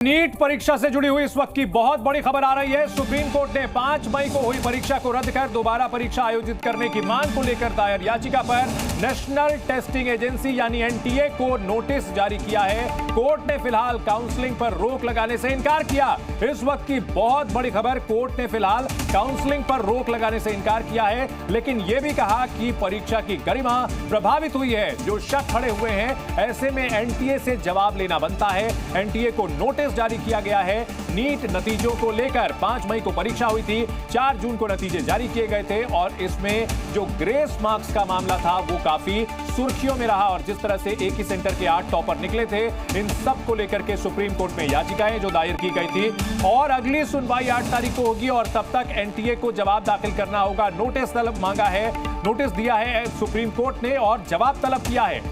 NEET परीक्षा से जुड़ी हुई इस वक्त की बहुत बड़ी खबर आ रही है। सुप्रीम कोर्ट ने 5 मई को हुई परीक्षा को रद्द कर दोबारा परीक्षा आयोजित करने की मांग को लेकर दायर याचिका पर नेशनल टेस्टिंग एजेंसी यानी एनटीए को नोटिस जारी किया है। कोर्ट ने फिलहाल काउंसलिंग पर रोक लगाने से इनकार किया। इस वक्त की बहुत बड़ी खबर, कोर्ट ने फिलहाल काउंसलिंग पर रोक लगाने से इनकार किया है, लेकिन यह भी कहा कि परीक्षा की गरिमा प्रभावित हुई है। जो शक खड़े हुए हैं, ऐसे में एनटीए से जवाब लेना बनता है। एनटीए को नोटिस जारी किया गया है। नीट नतीजों को लेकर 5 मई को परीक्षा हुई थी, 4 जून को नतीजे जारी किए गए थे और इसमें जो ग्रेस मार्क्स का मामला था वो काफी सुर्खियों में रहा और जिस तरह से एक ही सेंटर के 8 टॉपर निकले थे, इन सब को लेकर के सुप्रीम कोर्ट में याचिकाएं जो दायर की गई थी और अगली सुनवाई 8 तारीख को होगी और तब तक एनटीए को जवाब दाखिल करना होगा। नोटिस तलब मांगा है, नोटिस दिया है सुप्रीम कोर्ट ने और जवाब तलब किया है।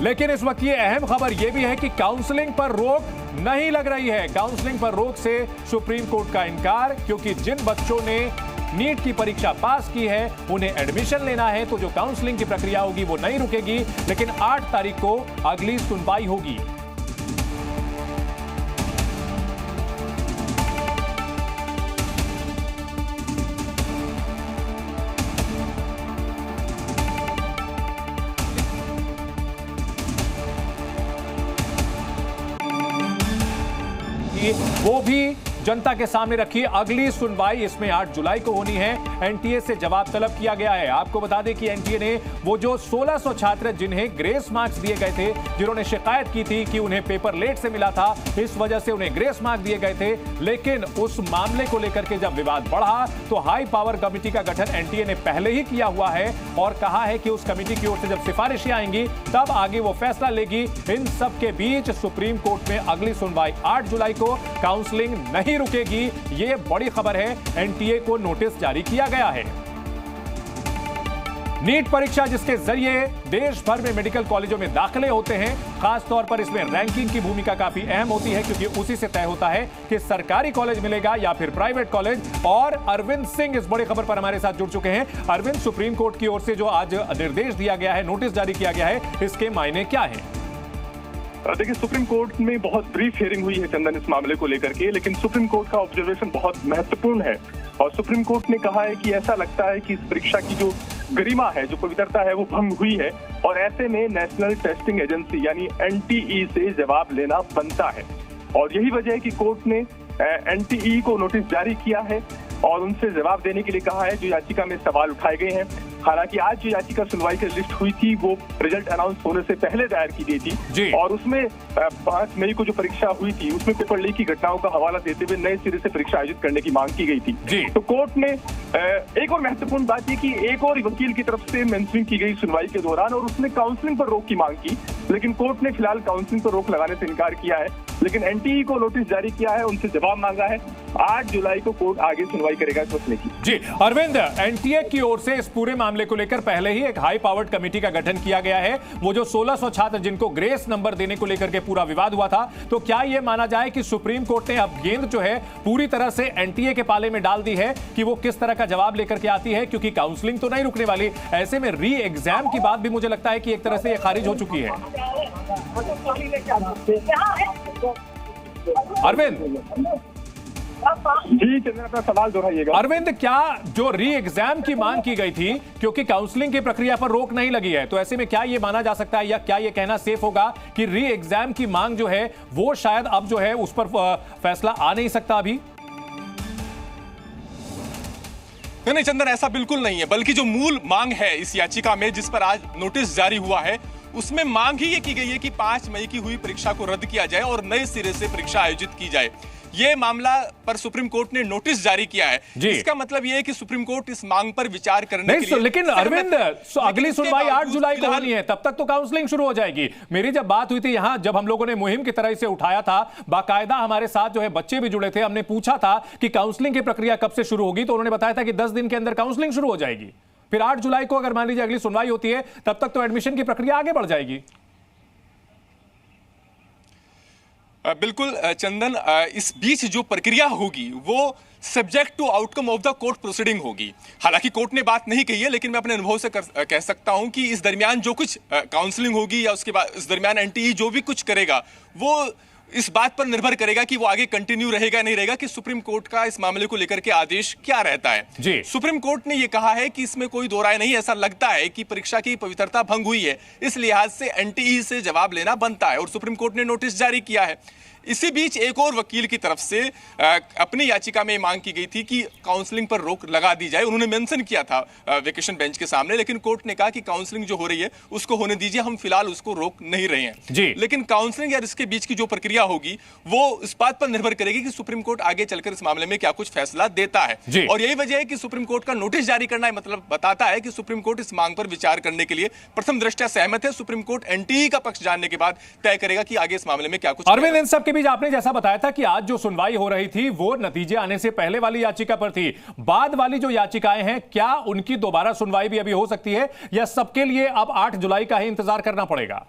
लेकिन इस वक्त ये अहम खबर यह भी है कि काउंसलिंग पर रोक नहीं लग रही है। काउंसलिंग पर रोक से सुप्रीम कोर्ट का इनकार, क्योंकि जिन बच्चों ने नीट की परीक्षा पास की है उन्हें एडमिशन लेना है, तो जो काउंसलिंग की प्रक्रिया होगी वो नहीं रुकेगी, लेकिन 8 तारीख को अगली सुनवाई होगी। वो भी जनता के सामने रखी। अगली सुनवाई इसमें 8 जुलाई को होनी है। एनटीए से जवाब तलब किया गया है। आपको बता दें कि एनटीए ने वो जो 1600 छात्र जिन्हें ग्रेस मार्क्स दिए गए थे, जिन्होंने शिकायत की थी कि उन्हें पेपर लेट से मिला था, इस वजह से उन्हें ग्रेस मार्क्स दिए गए थे, लेकिन उस मामले को लेकर के जब विवाद बढ़ा तो हाई पावर कमेटी का गठन एनटीए ने पहले ही किया हुआ है और कहा है कि उस कमेटी की ओर से जब सिफारिशें आएंगी तब आगे वो फैसला लेगी। इन सब के बीच सुप्रीम कोर्ट में अगली सुनवाई 8 जुलाई को, काउंसलिंग नहीं रुकेगी, ये बड़ी खबर है। एनटीए को नोटिस जारी किया गया है। नीट परीक्षा जिसके जरिए देश भर में मेडिकल कॉलेजों में दाखिले होते हैं, खास तौर पर इसमें रैंकिंग की भूमिका काफी अहम होती है, क्योंकि उसी से तय होता है कि सरकारी कॉलेज मिलेगा या फिर प्राइवेट कॉलेज। और अरविंद सिंह इस बड़ी खबर पर हमारे साथ जुड़ चुके हैं। अरविंद, सुप्रीम कोर्ट की ओर से जो आज निर्देश दिया गया है, नोटिस जारी किया गया है, इसके मायने क्या है? देखिए, सुप्रीम कोर्ट में बहुत ब्रीफ हियरिंग हुई है चंदन इस मामले को लेकर के, लेकिन सुप्रीम कोर्ट का ऑब्जर्वेशन बहुत महत्वपूर्ण है और सुप्रीम कोर्ट ने कहा है कि ऐसा लगता है कि इस परीक्षा की जो गरिमा है, जो पवित्रता है, वो भंग हुई है और ऐसे में नेशनल टेस्टिंग एजेंसी यानी एनटीई से जवाब लेना बनता है। और यही वजह है कि कोर्ट ने एनटीई को नोटिस जारी किया है और उनसे जवाब देने के लिए कहा है जो याचिका में सवाल उठाए गए हैं। हालांकि आज जो याचिका सुनवाई की लिस्ट हुई थी वो रिजल्ट अनाउंस होने से पहले दायर की गई थी और उसमें 5 मई को जो परीक्षा हुई थी उसमें पेपर लीक की घटनाओं का हवाला देते हुए नए सिरे से परीक्षा आयोजित करने की मांग की गई थी। तो कोर्ट ने एक और महत्वपूर्ण बात ये कि एक और वकील की तरफ से मेंशनिंग की गई सुनवाई के दौरान और उसने काउंसलिंग पर रोक की मांग की, लेकिन कोर्ट ने फिलहाल काउंसलिंग पर रोक लगाने से इनकार किया है। लेकिन एनटीई को नोटिस जारी किया है, उनसे जवाब मांगा है। 8 जुलाई को कोर्ट आगे सुनवाई करेगा इस मसले की। जी अरविंद, एनटीए की ओर से इस पूरे मामले को लेकर पहले ही एक हाई पावर्ड कमेटी का गठन किया गया है। वो जो 1600 छात्र जिनको ग्रेस नंबर देने को लेकर के पूरा विवाद हुआ था, तो क्या यह माना जाए कि सुप्रीम कोर्ट ने अब गेंद जो है पूरी तरह से एनटीए के पाले में डाल दी है कि वो किस तरह का जवाब लेकर के आती है, क्योंकि काउंसलिंग तो नहीं रुकने वाली। ऐसे में री एग्जाम की बात भी मुझे लगता है कि एक तरह से ये खारिज हो चुकी है। अरविंद जी चंद्र, अपना सवाल दोहराइएगा। अरविंद, क्या जो री एग्जाम की मांग की गई थी, क्योंकि काउंसलिंग की प्रक्रिया पर रोक नहीं लगी है, तो ऐसे में क्या यह माना जा सकता है या क्या यह कहना सेफ होगा कि री एग्जाम की मांग जो है वो शायद अब जो है उस पर फैसला आ नहीं सकता अभी? नहीं चंदन, ऐसा बिल्कुल नहीं है, बल्कि जो मूल मांग है इस याचिका में जिस पर आज नोटिस जारी हुआ है, उसमें मांग ही ये की गई है कि 5 मई की हुई परीक्षा को रद्द किया जाए और नए सिरे से परीक्षा आयोजित की जाए। ये मामला पर सुप्रीम कोर्ट ने नोटिस जारी किया है। इसका मतलब ये है कि सुप्रीम कोर्ट इस मांग पर विचार करने के लिए। लेकिन अरविंद, अगली सुनवाई 8 जुलाई को होनी है, तब तक तो काउंसलिंग शुरू हो जाएगी। मेरी जब बात हुई थी यहाँ, जब हम लोगों ने मुहिम की तरह से उठाया था, बाकायदा हमारे साथ जो है बच्चे भी जुड़े थे, हमने पूछा था कि काउंसलिंग की प्रक्रिया कब से शुरू होगी, तो उन्होंने बताया था कि 10 दिन के अंदर काउंसलिंग शुरू हो जाएगी। फिर 8 जुलाई को अगर मान लीजिए अगली सुनवाई होती है, तब तक तो एडमिशन की प्रक्रिया आगे बढ़ जाएगी। बिल्कुल चंदन, इस बीच जो प्रक्रिया होगी वो subject to outcome of the court proceeding होगी। हालांकि कोर्ट ने बात नहीं कही है, लेकिन मैं अपने अनुभव से कह सकता हूं कि इस दरमियान जो कुछ काउंसलिंग होगी या उसके बाद इस दरमियान एनटीई जो भी कुछ करेगा वो इस बात पर निर्भर करेगा कि वो आगे कंटिन्यू रहेगा नहीं रहेगा, कि सुप्रीम कोर्ट का इस मामले को लेकर के आदेश क्या रहता है। जी। सुप्रीम कोर्ट ने यह कहा है कि इसमें कोई दो राय नहीं, ऐसा लगता है कि परीक्षा की पवित्रता भंग हुई है, इस लिहाज से एनटीई से जवाब लेना बनता है और सुप्रीम कोर्ट ने नोटिस जारी किया है। इसी बीच एक और वकील की तरफ से अपनी याचिका में मांग की गई थी कि काउंसलिंग पर रोक लगा दी जाए। उन्होंने मेंशन किया था वेकेशन बेंच के सामने, लेकिन कोर्ट ने कहा कि काउंसलिंग जो हो रही है उसको होने दीजिए, हम फिलहाल उसको रोक नहीं रहे हैं। जी। लेकिन काउंसलिंग या इसके बीच की जो प्रक्रिया होगी वो इस बात पर निर्भर करेगी कि सुप्रीम कोर्ट आगे चलकर इस मामले में क्या कुछ फैसला देता है। और यही वजह है कि सुप्रीम कोर्ट का नोटिस जारी करना मतलब बताता है कि सुप्रीम कोर्ट इस मांग पर विचार करने के लिए प्रथम दृष्टया सहमत है। सुप्रीम कोर्ट एनटीई का पक्ष जानने के बाद तय करेगा कि आगे इस मामले में क्या कुछ। अरविंद, इन सब के बीच आपने जैसा बताया था कि आज जो सुनवाई हो रही थी वो नतीजे आने से पहले वाली याचिका पर थी, बाद वाली जो याचिकाएं हैं क्या उनकी दोबारा सुनवाई भी अभी हो सकती है या सबके लिए अब 8 जुलाई का ही इंतजार करना पड़ेगा?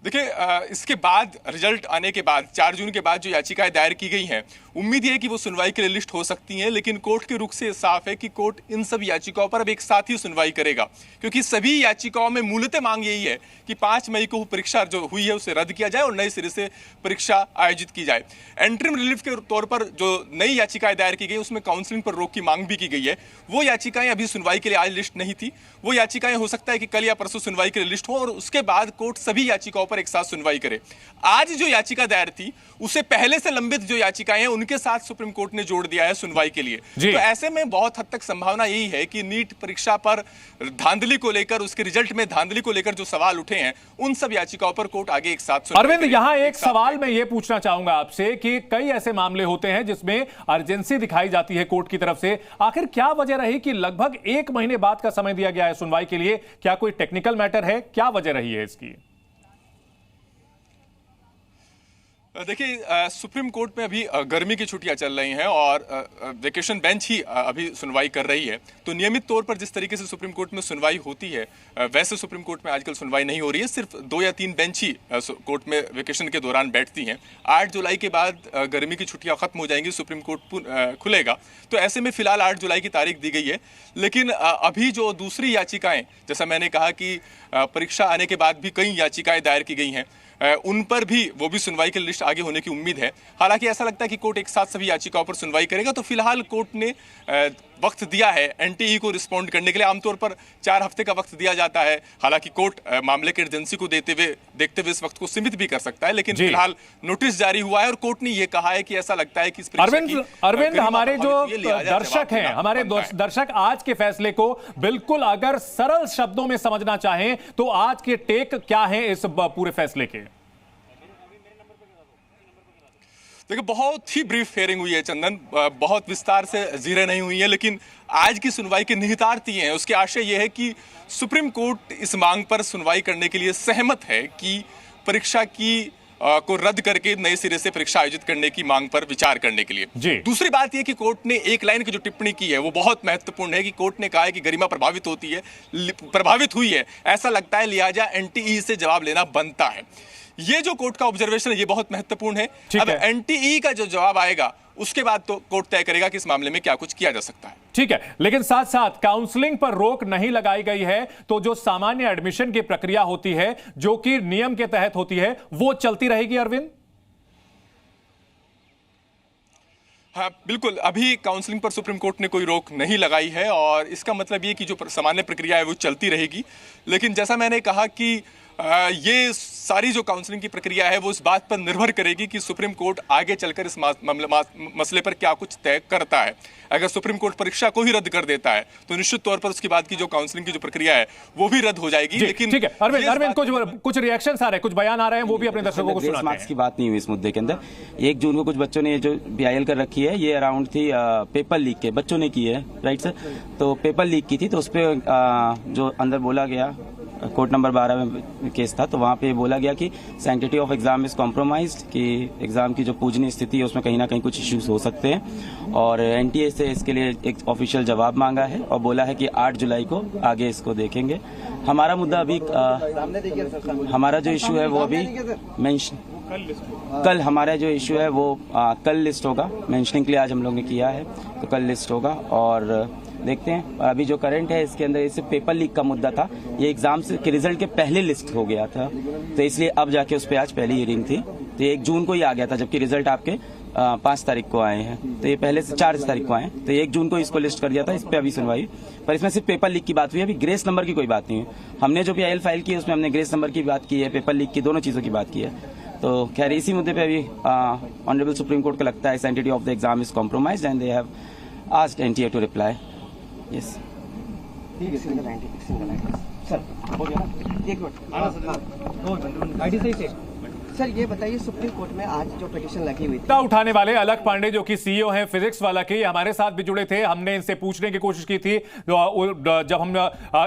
देखिए, इसके बाद रिजल्ट आने के बाद 4 जून के बाद जो याचिकाएं दायर की गई हैं, उम्मीद है कि वो सुनवाई के लिए लिस्ट हो सकती हैं, लेकिन कोर्ट के रुख से साफ है कि कोर्ट इन सब याचिकाओं पर अब एक साथ ही सुनवाई करेगा, क्योंकि सभी याचिकाओं में मूलतः मांग यही है कि 5 मई को परीक्षा जो हुई है उसे रद्द किया जाए और नए सिरे से परीक्षा आयोजित की जाए। एंटरिम रिलीफ के तौर पर जो नई याचिकाएं दायर की गई उसमें काउंसलिंग पर रोक की मांग भी की गई है। वो याचिकाएं अभी सुनवाई के लिए आज लिस्ट नहीं थी, वो याचिकाएं हो सकता है कि कल या परसों सुनवाई के लिए लिस्ट हो और उसके बाद कोर्ट सभी याचिकाओं पर एक साथ सुनवाई करे। आज जो याचिका दायर थी उसे पहले से लंबित जो याचिकाएं हैं उनके साथ सुप्रीम कोर्ट ने जोड़ दिया है सुनवाई के लिए। तो ऐसे में बहुत हद तक संभावना यही है कि नीट परीक्षा पर धांधली को लेकर, उसके रिजल्ट में धांधली को लेकर जो सवाल उठे हैं उन सब याचिकाओं पर कोर्ट आगे एक साथ सुनवाई। अरविंद, यहां एक सवाल मैं ये पूछना चाहूंगा आपसे कि कई ऐसे मामले होते हैं जिसमें अर्जेंसी दिखाई जाती है कोर्ट की तरफ से, आखिर क्या वजह रही कि लगभग 1 महीने बाद का समय दिया गया है सुनवाई के लिए? क्या कोई टेक्निकल मैटर है? क्या वजह रही है इसकी? देखिए, सुप्रीम कोर्ट में अभी गर्मी की छुट्टियां चल रही हैं और वेकेशन बेंच ही अभी सुनवाई कर रही है। तो नियमित तौर पर जिस तरीके से सुप्रीम कोर्ट में सुनवाई होती है वैसे सुप्रीम कोर्ट में आजकल सुनवाई नहीं हो रही है। सिर्फ 2 या 3 बेंच ही कोर्ट में वेकेशन के दौरान बैठती हैं। 8 जुलाई के बाद गर्मी की छुट्टियां खत्म हो जाएंगी, सुप्रीम कोर्ट खुलेगा। तो ऐसे में फिलहाल 8 जुलाई की तारीख दी गई है। लेकिन अभी जो दूसरी याचिकाएं, जैसा मैंने कहा कि परीक्षा आने के बाद भी कई याचिकाएं दायर की गई हैं, उन पर भी वो भी सुनवाई की लिस्ट आगे होने की उम्मीद है। हालांकि ऐसा लगता है कि कोर्ट एक साथ सभी याचिकाओं पर सुनवाई करेगा। तो फिलहाल कोर्ट ने वक्त दिया है एनटीई को रिस्पॉन्ड करने के लिए। आमतौर पर 4 हफ्ते का वक्त दिया जाता है। हालांकि कोर्ट मामले के एजेंसी को देखते हुए इस वक्त को सीमित भी कर सकता है, लेकिन फिलहाल नोटिस जारी हुआ है और कोर्ट ने यह कहा है कि ऐसा लगता है कि अरविंद, हमारे जो दर्शक हैं, हमारे दर्शक आज के फैसले को बिल्कुल अगर सरल शब्दों में समझना चाहें तो आज के टेक क्या है इस पूरे फैसले के? देखिए, बहुत ही ब्रीफ हेयरिंग हुई है चंदन, बहुत विस्तार से जीरे नहीं हुई है, लेकिन आज की सुनवाई के निहितार्थ ये हैं। उसके आशय यह है कि सुप्रीम कोर्ट इस मांग पर सुनवाई करने के लिए सहमत है कि परीक्षा को रद्द करके नए सिरे से परीक्षा आयोजित करने की मांग पर विचार करने के लिए। दूसरी बात यह कि कोर्ट ने एक लाइन की जो टिप्पणी की है वो बहुत महत्वपूर्ण है कि कोर्ट ने कहा है कि गरिमा प्रभावित हुई है, ऐसा लगता है, लिहाजा एनटीई से जवाब लेना बनता है। ये जो कोर्ट का ऑब्जर्वेशन है ये बहुत महत्वपूर्ण है। अब एनटीई का जो जवाब आएगा उसके बाद तो कोर्ट तय करेगा कि इस मामले में क्या कुछ किया जा सकता है। ठीक है, लेकिन साथ साथ काउंसलिंग पर रोक नहीं लगाई गई है, तो जो सामान्य एडमिशन की प्रक्रिया होती है जो कि नियम के तहत होती है वो चलती रहेगी अरविंद? हाँ बिल्कुल, अभी काउंसलिंग पर सुप्रीम कोर्ट ने कोई रोक नहीं लगाई है और इसका मतलब ये कि जो सामान्य प्रक्रिया है वो चलती रहेगी। लेकिन जैसा मैंने कहा कि ये सारी जो काउंसलिंग की प्रक्रिया है वो इस बात पर निर्भर करेगी कि सुप्रीम कोर्ट आगे चलकर इस मसले पर क्या कुछ तय करता है। अगर सुप्रीम कोर्ट परीक्षा को ही रद्द कर देता है तो निश्चित तौर पर उसके बाद की जो काउंसलिंग की जो प्रक्रिया है वो भी रद्द हो जाएगी। लेकिन ठीक है अरविंद, कुछ रिएक्शन आ रहे हैं, कुछ बयान आ रहे हैं, वो भी अपने दर्शकों को सुनाते हैं। की बात नहीं हुई इस मुद्दे के अंदर। 1 जून को कुछ बच्चों ने जो BIL कर रखी है ये अराउंड थी पेपर लीक के, बच्चों ने की है, राइट सर? तो पेपर लीक की थी तो उस पर जो अंदर बोला गया, कोर्ट नंबर 12 में केस था, तो वहाँ पे बोला गया कि sanctity of exam is compromised, कि एग्जाम की जो पूजनीय स्थिति है उसमें कहीं ना कहीं कुछ इश्यूज हो सकते हैं और एनटीए से इसके लिए एक ऑफिशियल जवाब मांगा है और बोला है कि 8 जुलाई को आगे इसको देखेंगे। हमारा मुद्दा अभी हमारा जो इशू है वो अभी कल हमारा जो इशू है वो कल लिस्ट होगा। मेंशनिंग के लिए आज हम लोग ने किया है तो कल लिस्ट होगा और देखते हैं। अभी जो करंट है इसके अंदर इससे पेपर लीक का मुद्दा था, ये एग्जाम्स के रिजल्ट के पहले लिस्ट हो गया था, तो इसलिए अब जाके उस पर आज पहली हियरिंग थी। तो 1 जून को ही आ गया था, जबकि रिजल्ट आपके 5 तारीख को आए हैं, तो ये पहले से 4 तारीख को आए, तो 1 जून को इसको लिस्ट कर दिया था। इस पर अभी सुनवाई, पर इसमें सिर्फ पेपर लीक की बात हुई है, अभी ग्रेस नंबर की कोई बात नहीं है। हमने जो PIL फाइल की है उसमें हमने ग्रेस नंबर की बात की है, पेपर लीक की, दोनों चीजों की बात की है। तो खैर इसी मुद्दे पे अभी ऑनरेबल सुप्रीम कोर्ट को लगता है sanctity of the exam is compromised and they have asked NTA to reply. Yes, single line sir, हो गया ना? 1 मिनट आईडी सही से सर, ये बताइए सुप्रीम कोर्ट में आज जो पिटीशन लगी हुई थी, उठाने वाले अलख पांडे जो कि CEO हैं फिजिक्स वाला के, हमारे साथ भी जुड़े थे। हमने इनसे पूछने की कोशिश की थी जब हम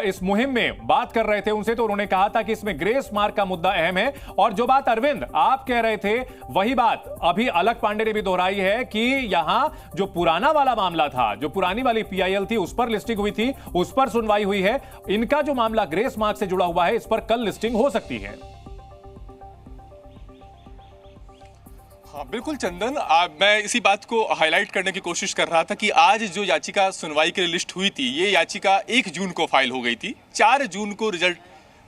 इस मुहिम में बात कर रहे थे उनसे, तो उन्होंने कहा था कि इसमें ग्रेस मार्क का मुद्दा अहम है। और जो बात अरविंद आप कह रहे थे वही बात अभी अलख पांडे ने भी दोहराई है कि यहां जो पुराना वाला मामला था, जो पुरानी वाली PIL थी, उस पर लिस्टिंग हुई थी, उस पर सुनवाई हुई है। इनका जो मामला ग्रेस मार्क से जुड़ा हुआ है, इस पर कल लिस्टिंग हो सकती है। हाँ बिल्कुल चंदन, मैं इसी बात को हाईलाइट करने की कोशिश कर रहा था कि आज जो याचिका सुनवाई के लिए लिस्ट हुई थी, ये याचिका 1 जून को फाइल हो गई थी। 4 जून को रिजल्ट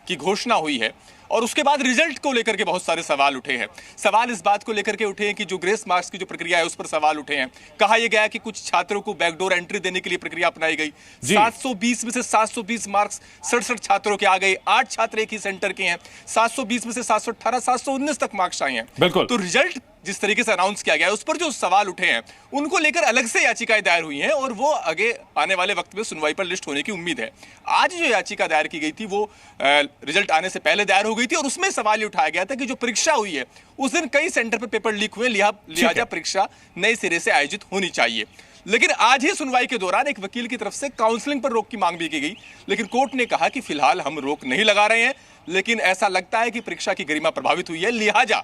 की घोषणा हुई है और उसके बाद रिजल्ट को लेकर के बहुत सारे सवाल उठे हैं। सवाल इस बात को लेकर के उठे हैं कि जो ग्रेस मार्क्स की जो प्रक्रिया है उस पर सवाल उठे हैं। कहा यह गया है कि कुछ छात्रों को बैकडोर एंट्री देने के लिए प्रक्रिया अपनाई गई। 720 में से 720 मार्क्स 67 छात्रों के आ गए। 8 छात्र एक ही सेंटर के हैं। 720 में से 718, 719 तक मार्क्स आए हैं। बिल्कुल। तो रिजल्ट जिस तरीके से अनाउंस किया गया है उस पर जो सवाल उठे हैं उनको लेकर अलग से याचिकाएं दायर हुई हैं और वो आगे आने वाले वक्त में सुनवाई पर लिस्ट होने की उम्मीद है। आज जो याचिका दायर की गई थी वो रिजल्ट आने से पहले दायर हो गई थी और उसमें सवाल ये उठाया गया था कि जो परीक्षा हुई है उस दिन कई सेंटर पर पेपर लीक हुए, लिहाजा परीक्षा नए सिरे से आयोजित होनी चाहिए। लेकिन आज ही सुनवाई के दौरान एक वकील की तरफ से काउंसलिंग पर रोक की मांग भी की गई, लेकिन कोर्ट ने कहा कि फिलहाल हम रोक नहीं लगा रहे हैं, लेकिन ऐसा लगता है कि परीक्षा की गरिमा प्रभावित हुई है, लिहाजा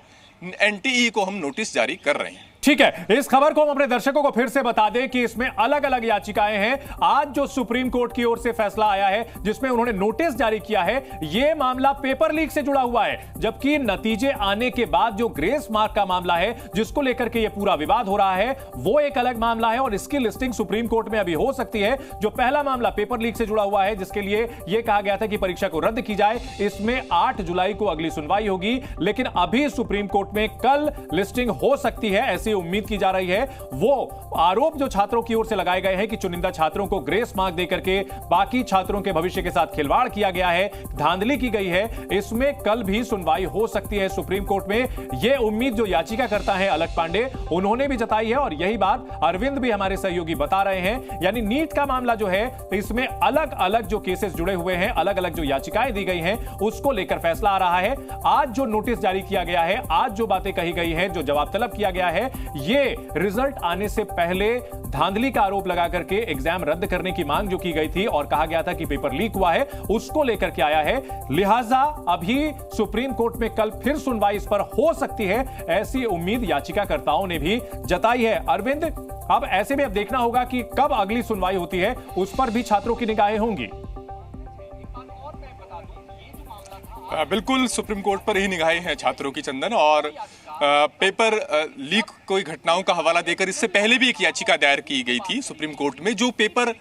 NTE को हम नोटिस जारी कर रहे हैं। ठीक है, इस खबर को हम अपने दर्शकों को फिर से बता दें कि इसमें अलग अलग याचिकाएं हैं। आज जो सुप्रीम कोर्ट की ओर से फैसला आया है जिसमें उन्होंने नोटिस जारी किया है, यह मामला पेपर लीक से जुड़ा हुआ है, जबकि नतीजे आने के बाद जो ग्रेस मार्क का मामला है जिसको लेकर के यह पूरा विवाद हो रहा है वो एक अलग मामला है और इसकी लिस्टिंग सुप्रीम कोर्ट में अभी हो सकती है। जो पहला मामला पेपर लीक से जुड़ा हुआ है जिसके लिए यह कहा गया था कि परीक्षा को रद्द की जाए, इसमें 8 जुलाई को अगली सुनवाई होगी, लेकिन अभी सुप्रीम कोर्ट में कल लिस्टिंग हो सकती है ऐसी उम्मीद की जा रही है। वो आरोप जो छात्रों की ओर से लगाए गए हैं कि चुनिंदा छात्रों को ग्रेस मार्क देकर के बाकी छात्रों के भविष्य के साथ खिलवाड़ किया गया है, धांधली की गई है, इसमें कल भी सुनवाई हो सकती है सुप्रीम कोर्ट में। यह उम्मीद जो याचिका करता है अलख पांडे, उन्होंने भी जताई है और यही बात अरविंद भी हमारे सहयोगी बता रहे हैं। यानी नीट का मामला जो है इसमें अलग अलग जो केसेस जुड़े हुए हैं, अलग अलग जो याचिकाएं दी गई हैं उसको लेकर फैसला आ रहा है। आज जो नोटिस जारी किया गया है, आज जो बातें कही गई हैं, जो जवाब तलब किया गया है, ये रिजल्ट आने से पहले धांधली का आरोप लगा करके एग्जाम रद्द करने की मांग जो की गई थी और कहा गया था कि पेपर लीक हुआ है, उसको लेकर के आया है। लिहाजा अभी सुप्रीम कोर्ट में कल फिर सुनवाई इस पर हो सकती है, ऐसी उम्मीद याचिकाकर्ताओं ने भी जताई है। अरविंद, अब ऐसे में अब देखना होगा कि कब अगली सुनवाई होती है, उस पर भी छात्रों की निगाहें होंगी। बिल्कुल, सुप्रीम कोर्ट पर ही निगाहें हैं छात्रों की चंदन, और पेपर लीक कोई घटनाओं का हवाला देकर इससे पहले भी एक याचिका दायर की गई थी सुप्रीम कोर्ट में, जो पेपर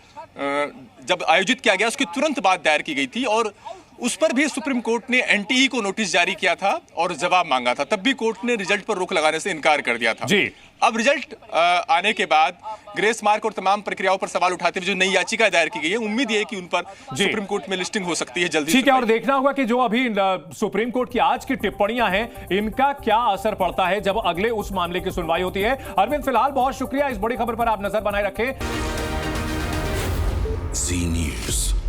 जब आयोजित किया गया उसके तुरंत बाद दायर की गई थी और उस पर भी सुप्रीम कोर्ट ने NTE को नोटिस जारी किया था और जवाब मांगा था। तब भी कोर्ट ने रिजल्ट पर रोक लगाने से इनकार कर दिया था जी। अब रिजल्ट आने के बाद ग्रेस मार्क और तमाम प्रक्रियाओं पर सवाल उठाते हुए जो नई याचिका दायर की गई है, उम्मीद है कि उन पर सुप्रीम कोर्ट में लिस्टिंग हो सकती है जल्दी। ठीक है, और देखना होगा कि जो अभी सुप्रीम कोर्ट की आज की टिप्पणियां हैं इनका क्या असर पड़ता है जब अगले उस मामले की सुनवाई होती है। अरविंद, फिलहाल बहुत शुक्रिया, इस बड़ी खबर पर आप नजर बनाए रखें। जी न्यूज़।